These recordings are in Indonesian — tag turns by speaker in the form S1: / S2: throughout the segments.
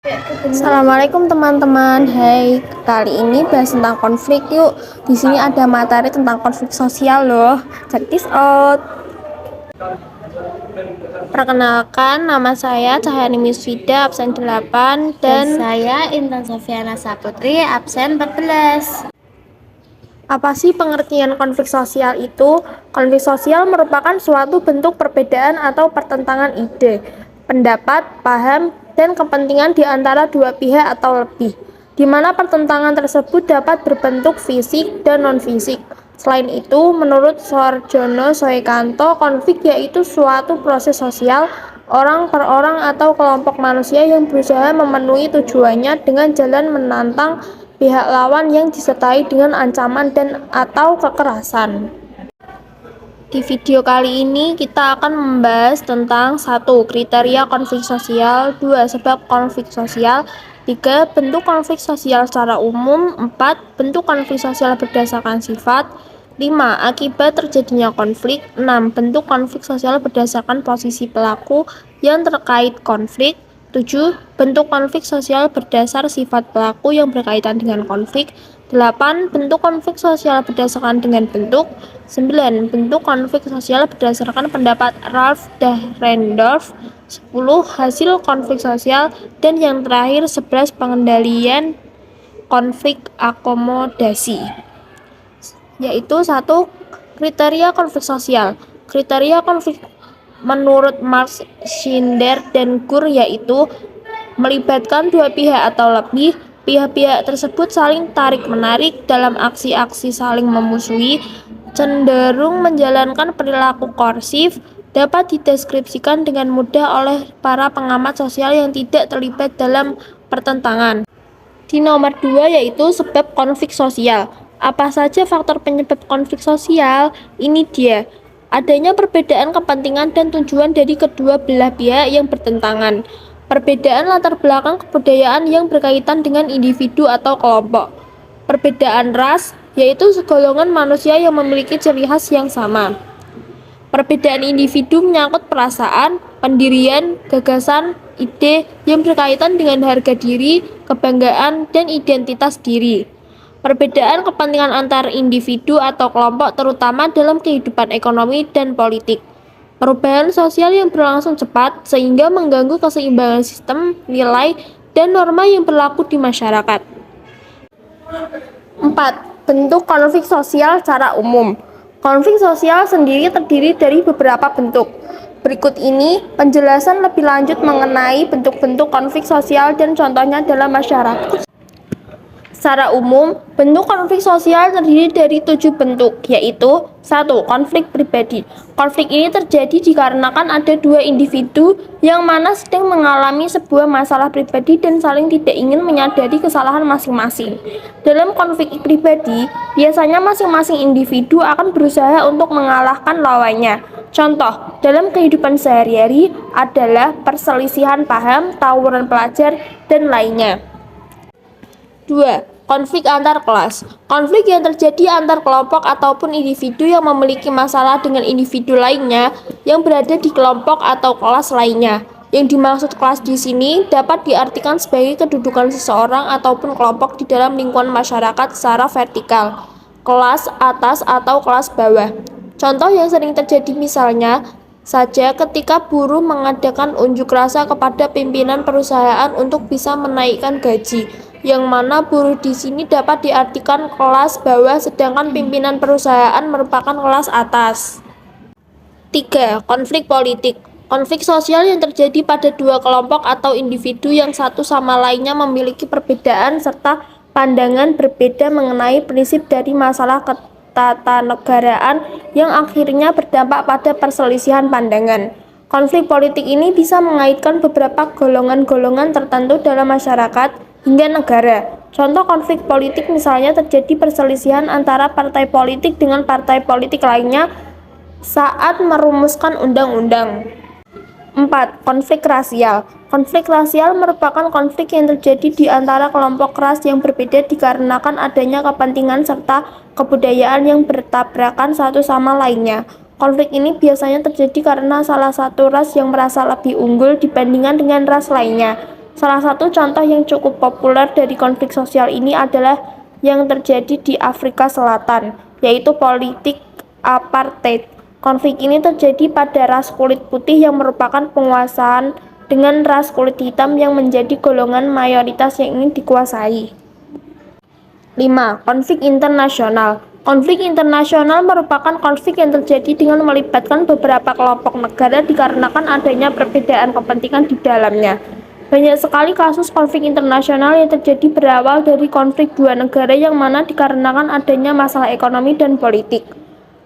S1: Assalamualaikum teman-teman. Hai, kali ini bahas tentang konflik yuk. Di sini ada materi tentang konflik sosial loh. Check this out. Perkenalkan, nama saya Cahyani Misfida, absen 8
S2: Dan
S1: dan
S2: saya Intan Sofiana Saputri, absen 14.
S1: apa sih pengertian konflik sosial itu? Konflik sosial merupakan suatu bentuk perbedaan atau pertentangan ide, pendapat, paham, dan kepentingan di antara dua pihak atau lebih, di mana pertentangan tersebut dapat berbentuk fisik dan non-fisik. Selain itu, menurut Soeharjono Soekanto, konflik yaitu suatu proses sosial orang per orang atau kelompok manusia yang berusaha memenuhi tujuannya dengan jalan menantang pihak lawan yang disertai dengan ancaman dan atau kekerasan. Di video kali ini kita akan membahas tentang 1. Kriteria konflik sosial, 2. Sebab konflik sosial, 3. Bentuk konflik sosial secara umum, 4. Bentuk konflik sosial berdasarkan sifat, 5. Akibat terjadinya konflik, 6. Bentuk konflik sosial berdasarkan posisi pelaku yang terkait konflik, 7. Bentuk konflik sosial berdasar sifat pelaku yang berkaitan dengan konflik, 8. Bentuk konflik sosial berdasarkan dengan bentuk, 9. Bentuk konflik sosial berdasarkan pendapat Ralph Dahrendorf, 10. Hasil konflik sosial, dan yang terakhir 11. Pengendalian konflik akomodasi. Yaitu 1. Kriteria konflik sosial. Kriteria konflik menurut Marx, Schinder, dan Gur yaitu melibatkan dua pihak atau lebih. Pihak-pihak tersebut saling tarik-menarik dalam aksi-aksi saling memusuhi, cenderung menjalankan perilaku korsif, dapat dideskripsikan dengan mudah oleh para pengamat sosial yang tidak terlibat dalam pertentangan. Di nomor 2 yaitu sebab konflik sosial. Apa saja faktor penyebab konflik sosial? Ini dia. Adanya perbedaan kepentingan dan tujuan dari kedua belah pihak yang bertentangan. Perbedaan latar belakang kebudayaan yang berkaitan dengan individu atau kelompok. Perbedaan ras, yaitu segolongan manusia yang memiliki ciri khas yang sama. Perbedaan individu menyangkut perasaan, pendirian, gagasan, ide yang berkaitan dengan harga diri, kebanggaan, dan identitas diri. Perbedaan kepentingan antar individu atau kelompok terutama dalam kehidupan ekonomi dan politik. Perubahan sosial yang berlangsung cepat sehingga mengganggu keseimbangan sistem, nilai, dan norma yang berlaku di masyarakat. 4. Bentuk konflik sosial secara umum. Konflik sosial sendiri terdiri dari beberapa bentuk. Berikut ini penjelasan lebih lanjut mengenai bentuk-bentuk konflik sosial dan contohnya dalam masyarakat. Secara umum, bentuk konflik sosial terdiri dari 7 bentuk, yaitu 1. Konflik pribadi. Konflik ini terjadi dikarenakan ada dua individu yang mana sedang mengalami sebuah masalah pribadi dan saling tidak ingin menyadari kesalahan masing-masing. Dalam konflik pribadi, biasanya masing-masing individu akan berusaha untuk mengalahkan lawannya. Contoh, dalam kehidupan sehari-hari adalah perselisihan paham, tawuran pelajar, dan lainnya. 2. Konflik antar kelas. Konflik yang terjadi antar kelompok ataupun individu yang memiliki masalah dengan individu lainnya yang berada di kelompok atau kelas lainnya. Yang dimaksud kelas di sini dapat diartikan sebagai kedudukan seseorang ataupun kelompok di dalam lingkungan masyarakat secara vertikal, kelas atas atau kelas bawah. Contoh yang sering terjadi misalnya saja ketika buruh mengadakan unjuk rasa kepada pimpinan perusahaan untuk bisa menaikkan gaji, yang mana buruh di sini dapat diartikan kelas bawah sedangkan pimpinan perusahaan merupakan kelas atas. 3. Konflik politik. Konflik sosial yang terjadi pada dua kelompok atau individu yang satu sama lainnya memiliki perbedaan serta pandangan berbeda mengenai prinsip dari masalah ketatanegaraan yang akhirnya berdampak pada perselisihan pandangan. Konflik politik ini bisa mengaitkan beberapa golongan-golongan tertentu dalam masyarakat hingga negara. Contoh konflik politik misalnya terjadi perselisihan antara partai politik dengan partai politik lainnya saat merumuskan undang-undang. 4. Konflik rasial. Konflik rasial merupakan konflik yang terjadi di antara kelompok ras yang berbeda dikarenakan adanya kepentingan serta kebudayaan yang bertabrakan satu sama lainnya. Konflik ini biasanya terjadi karena salah satu ras yang merasa lebih unggul dibandingkan dengan ras lainnya. Salah satu contoh yang cukup populer dari konflik sosial ini adalah yang terjadi di Afrika Selatan, yaitu politik apartheid. Konflik ini terjadi pada ras kulit putih yang merupakan penguasaan dengan ras kulit hitam yang menjadi golongan mayoritas yang ingin dikuasai. 5. Konflik internasional. Konflik internasional merupakan konflik yang terjadi dengan melibatkan beberapa kelompok negara dikarenakan adanya perbedaan kepentingan di dalamnya. Banyak sekali kasus konflik internasional yang terjadi berawal dari konflik dua negara yang mana dikarenakan adanya masalah ekonomi dan politik.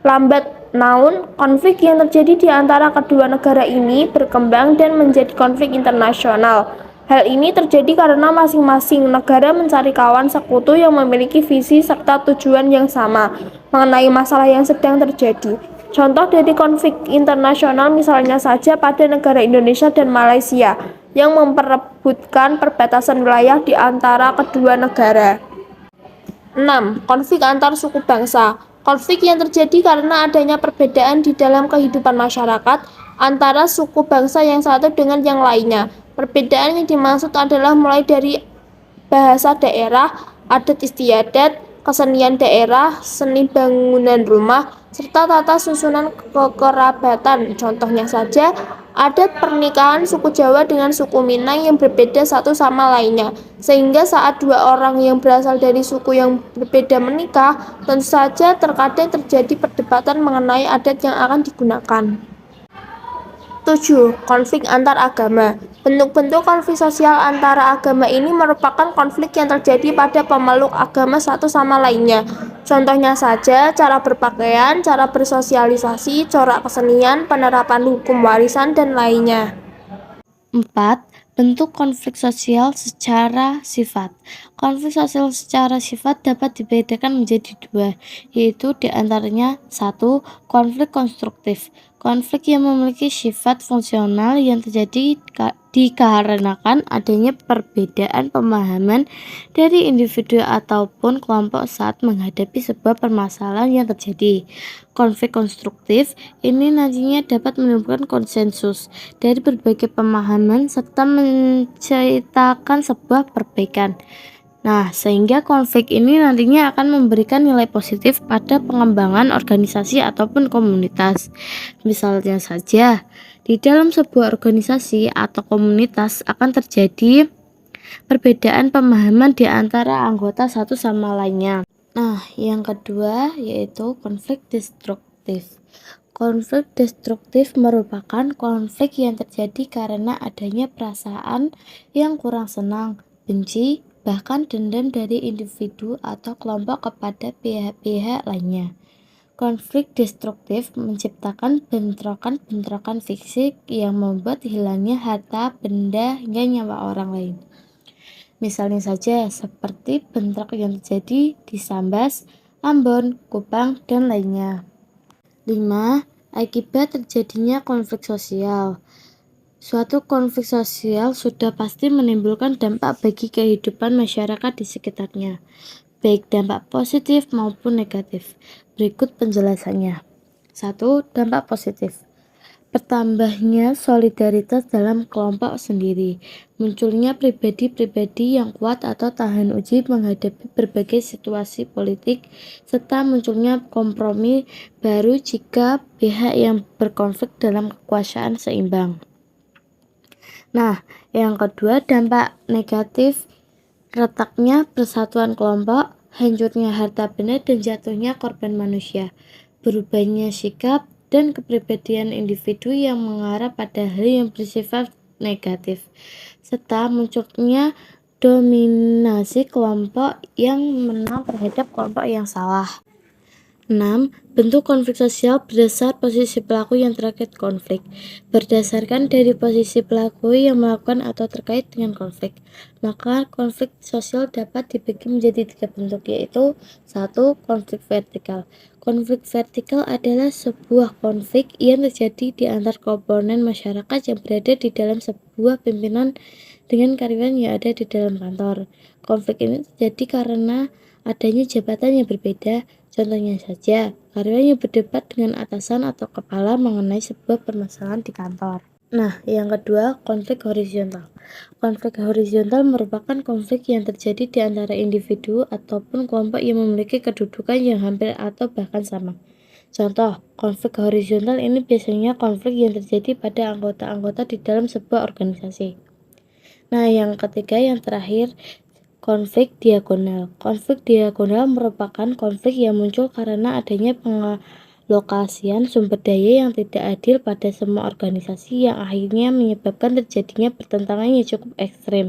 S1: Lambat laun, konflik yang terjadi di antara kedua negara ini berkembang dan menjadi konflik internasional. Hal ini terjadi karena masing-masing negara mencari kawan sekutu yang memiliki visi serta tujuan yang sama mengenai masalah yang sedang terjadi. Contoh dari konflik internasional misalnya saja pada negara Indonesia dan Malaysia yang memperebutkan perbatasan wilayah di antara kedua negara. 6. Konflik antar suku bangsa. Konflik yang terjadi karena adanya perbedaan di dalam kehidupan masyarakat antara suku bangsa yang satu dengan yang lainnya. Perbedaan yang dimaksud adalah mulai dari bahasa daerah, adat istiadat, kesenian daerah, seni bangunan rumah, serta tata susunan kekerabatan. Contohnya saja, adat pernikahan suku Jawa dengan suku Minang yang berbeda satu sama lainnya, sehingga saat dua orang yang berasal dari suku yang berbeda menikah, tentu saja terkadang terjadi perdebatan mengenai adat yang akan digunakan. 7. Konflik antar agama. Bentuk-bentuk konflik sosial antara agama ini merupakan konflik yang terjadi pada pemeluk agama satu sama lainnya. Contohnya saja, cara berpakaian, cara bersosialisasi, corak kesenian, penerapan hukum warisan, dan lainnya.
S2: 4. Bentuk konflik sosial secara sifat. Konflik sosial secara sifat dapat dibedakan menjadi dua, yaitu diantaranya 1. Konflik konstruktif. Konflik yang memiliki sifat fungsional yang terjadi dikarenakan adanya perbedaan pemahaman dari individu ataupun kelompok saat menghadapi sebuah permasalahan yang terjadi. Konflik konstruktif ini nantinya dapat menimbulkan konsensus dari berbagai pemahaman serta menciptakan sebuah perbaikan. Nah, sehingga konflik ini nantinya akan memberikan nilai positif pada pengembangan organisasi ataupun komunitas. Misalnya saja, di dalam sebuah organisasi atau komunitas akan terjadi perbedaan pemahaman di antara anggota satu sama lainnya. Nah, yang kedua yaitu konflik destruktif. Konflik destruktif merupakan konflik yang terjadi karena adanya perasaan yang kurang senang, benci, bahkan dendam dari individu atau kelompok kepada pihak-pihak lainnya. Konflik destruktif menciptakan bentrokan-bentrokan fisik yang membuat hilangnya harta, benda, hingga nyawa orang lain. Misalnya saja seperti bentrok yang terjadi di Sambas, Ambon, Kupang, dan lainnya. 5. Akibat terjadinya konflik sosial. Suatu konflik sosial sudah pasti menimbulkan dampak bagi kehidupan masyarakat di sekitarnya, baik dampak positif maupun negatif. Berikut penjelasannya. 1. Dampak positif. Bertambahnya solidaritas dalam kelompok sendiri, munculnya pribadi-pribadi yang kuat atau tahan uji menghadapi berbagai situasi politik, serta munculnya kompromi baru jika pihak yang berkonflik dalam kekuasaan seimbang. Nah, yang kedua dampak negatif, retaknya persatuan kelompok, hancurnya harta benda dan jatuhnya korban manusia, berubahnya sikap dan kepribadian individu yang mengarah pada hal yang bersifat negatif, serta munculnya dominasi kelompok yang menang terhadap kelompok yang salah. 6. Bentuk konflik sosial berdasar posisi pelaku yang terkait konflik. Berdasarkan dari posisi pelaku yang melakukan atau terkait dengan konflik, maka konflik sosial dapat dibagi menjadi 3 bentuk, yaitu 1. Konflik vertikal. Konflik vertikal adalah sebuah konflik yang terjadi di antar komponen masyarakat yang berada di dalam sebuah pimpinan dengan karyawan yang ada di dalam kantor. Konflik ini terjadi karena adanya jabatan yang berbeda. Contohnya saja, karyawan yang berdebat dengan atasan atau kepala mengenai sebuah permasalahan di kantor. Nah, yang kedua, konflik horizontal. Konflik horizontal merupakan konflik yang terjadi di antara individu ataupun kelompok yang memiliki kedudukan yang hampir atau bahkan sama. Contoh, konflik horizontal ini biasanya konflik yang terjadi pada anggota-anggota di dalam sebuah organisasi. Nah, yang ketiga, yang terakhir, konflik diagonal. Konflik diagonal merupakan konflik yang muncul karena adanya pengalokasian sumber daya yang tidak adil pada semua organisasi yang akhirnya menyebabkan terjadinya pertentangan yang cukup ekstrim.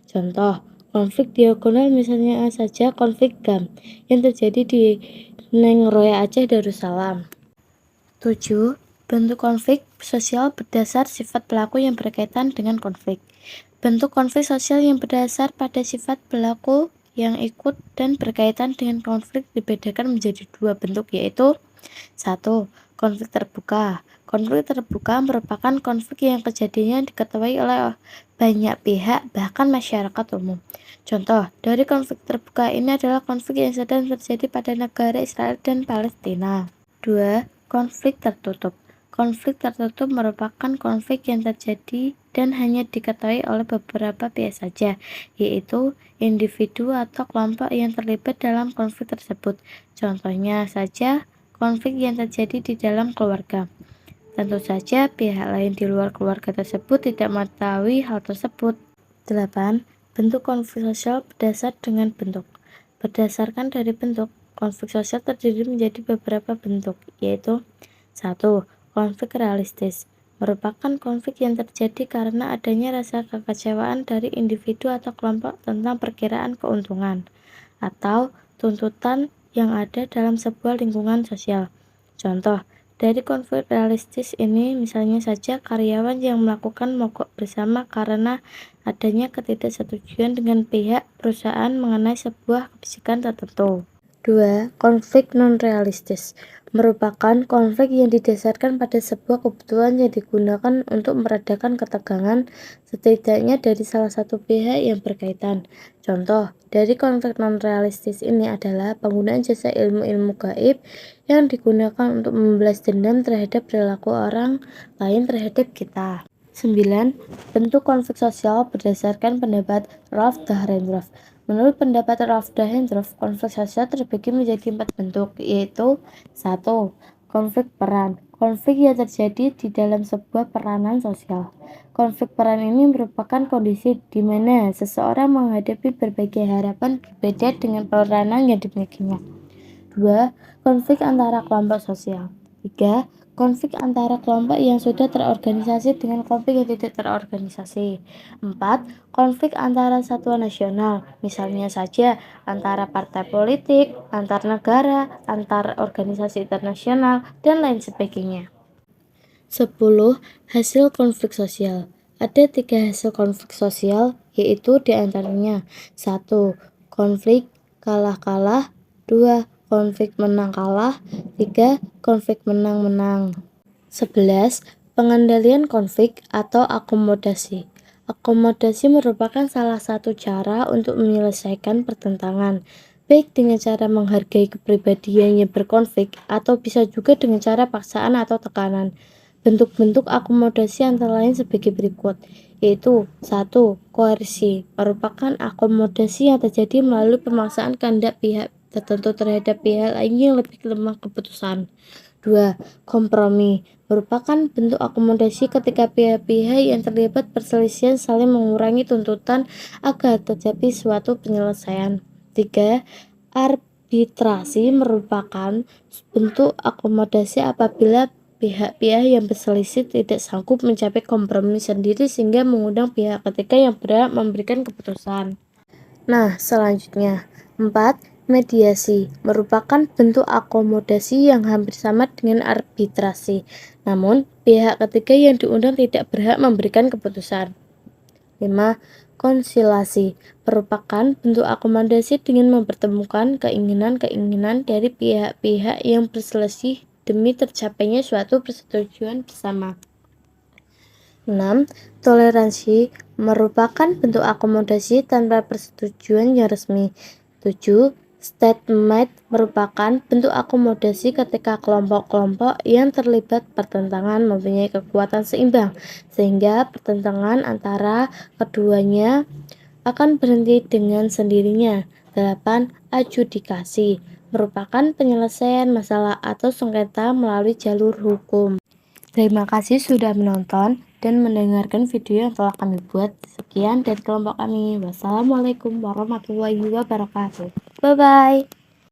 S2: Contoh, konflik diagonal misalnya saja konflik GAM yang terjadi di Nengroya Aceh Darussalam. 7. Bentuk konflik sosial berdasar sifat pelaku yang berkaitan dengan konflik. Bentuk konflik sosial yang berdasar pada sifat pelaku yang ikut dan berkaitan dengan konflik dibedakan menjadi dua bentuk, yaitu 1. Konflik terbuka. Konflik terbuka merupakan konflik yang kejadiannya diketahui oleh banyak pihak, bahkan masyarakat umum. Contoh dari konflik terbuka ini adalah konflik yang sedang terjadi pada negara Israel dan Palestina. 2. Konflik tertutup. Konflik tertutup merupakan konflik yang terjadi dan hanya diketahui oleh beberapa pihak saja, yaitu individu atau kelompok yang terlibat dalam konflik tersebut. Contohnya saja konflik yang terjadi di dalam keluarga. Tentu saja pihak lain di luar keluarga tersebut tidak mengetahui hal tersebut. 8. Bentuk konflik sosial berdasar dengan bentuk. Berdasarkan dari bentuk, konflik sosial terdiri menjadi beberapa bentuk, yaitu 1. Konflik realistis merupakan konflik yang terjadi karena adanya rasa kekecewaan dari individu atau kelompok tentang perkiraan keuntungan atau tuntutan yang ada dalam sebuah lingkungan sosial. Contoh dari konflik realistis ini misalnya saja karyawan yang melakukan mogok bersama karena adanya ketidaksetujuan dengan pihak perusahaan mengenai sebuah kebijakan tertentu. 2. Konflik non-realistis merupakan konflik yang didasarkan pada sebuah kebutuhan yang digunakan untuk meredakan ketegangan setidaknya dari salah satu pihak yang berkaitan. Contoh dari konflik non-realistis ini adalah penggunaan jasa ilmu-ilmu gaib yang digunakan untuk membalas dendam terhadap perilaku orang lain terhadap kita. 9. Bentuk konflik sosial berdasarkan pendapat Ralph Dahrendorf. Menurut pendapat Ralph Dahrendorf, konflik sosial terbagi menjadi 4 bentuk, yaitu 1. Konflik peran. Konflik yang terjadi di dalam sebuah peranan sosial. Konflik peran ini merupakan kondisi di mana seseorang menghadapi berbagai harapan berbeda dengan peranan yang dimilikinya. 2. Konflik antara kelompok sosial. 3. Konflik antara kelompok yang sudah terorganisasi dengan kelompok yang tidak terorganisasi. 4. Konflik antara satuan nasional, misalnya saja antara partai politik, antar negara, antar organisasi internasional, dan lain sebagainya. 10. Hasil konflik sosial. Ada 3 hasil konflik sosial, yaitu diantaranya 1. Konflik kalah-kalah, 2. Konflik menang-kalah, 3. Konflik menang-menang. 11. Pengendalian konflik atau akomodasi. Akomodasi merupakan salah satu cara untuk menyelesaikan pertentangan, baik dengan cara menghargai kepribadian yang berkonflik atau bisa juga dengan cara paksaan atau tekanan. Bentuk-bentuk akomodasi antara lain sebagai berikut, yaitu 1. Koersi merupakan akomodasi yang terjadi melalui pemaksaan kehendak pihak tertentu terhadap pihak lain yang lebih lemah keputusan. 2. Kompromi merupakan bentuk akomodasi ketika pihak-pihak yang terlibat perselisihan saling mengurangi tuntutan agar terjadi suatu penyelesaian. 3. Arbitrasi merupakan bentuk akomodasi apabila pihak-pihak yang berselisih tidak sanggup mencapai kompromi sendiri sehingga mengundang pihak ketiga yang berhak memberikan keputusan. Nah, selanjutnya 4. Mediasi merupakan bentuk akomodasi yang hampir sama dengan arbitrasi, namun pihak ketiga yang diundang tidak berhak memberikan keputusan. 5. Konsilasi merupakan bentuk akomodasi dengan mempertemukan keinginan-keinginan dari pihak-pihak yang berselisih demi tercapainya suatu persetujuan bersama. 6. Toleransi merupakan bentuk akomodasi tanpa persetujuan yang resmi. 7. Stalemate merupakan bentuk akomodasi ketika kelompok-kelompok yang terlibat pertentangan mempunyai kekuatan seimbang, sehingga pertentangan antara keduanya akan berhenti dengan sendirinya. 8. Adjudikasi merupakan penyelesaian masalah atau sengketa melalui jalur hukum. Terima kasih sudah menonton dan mendengarkan video yang telah kami buat. Sekian dari kelompok kami. Wassalamualaikum warahmatullahi wabarakatuh. Bye-bye.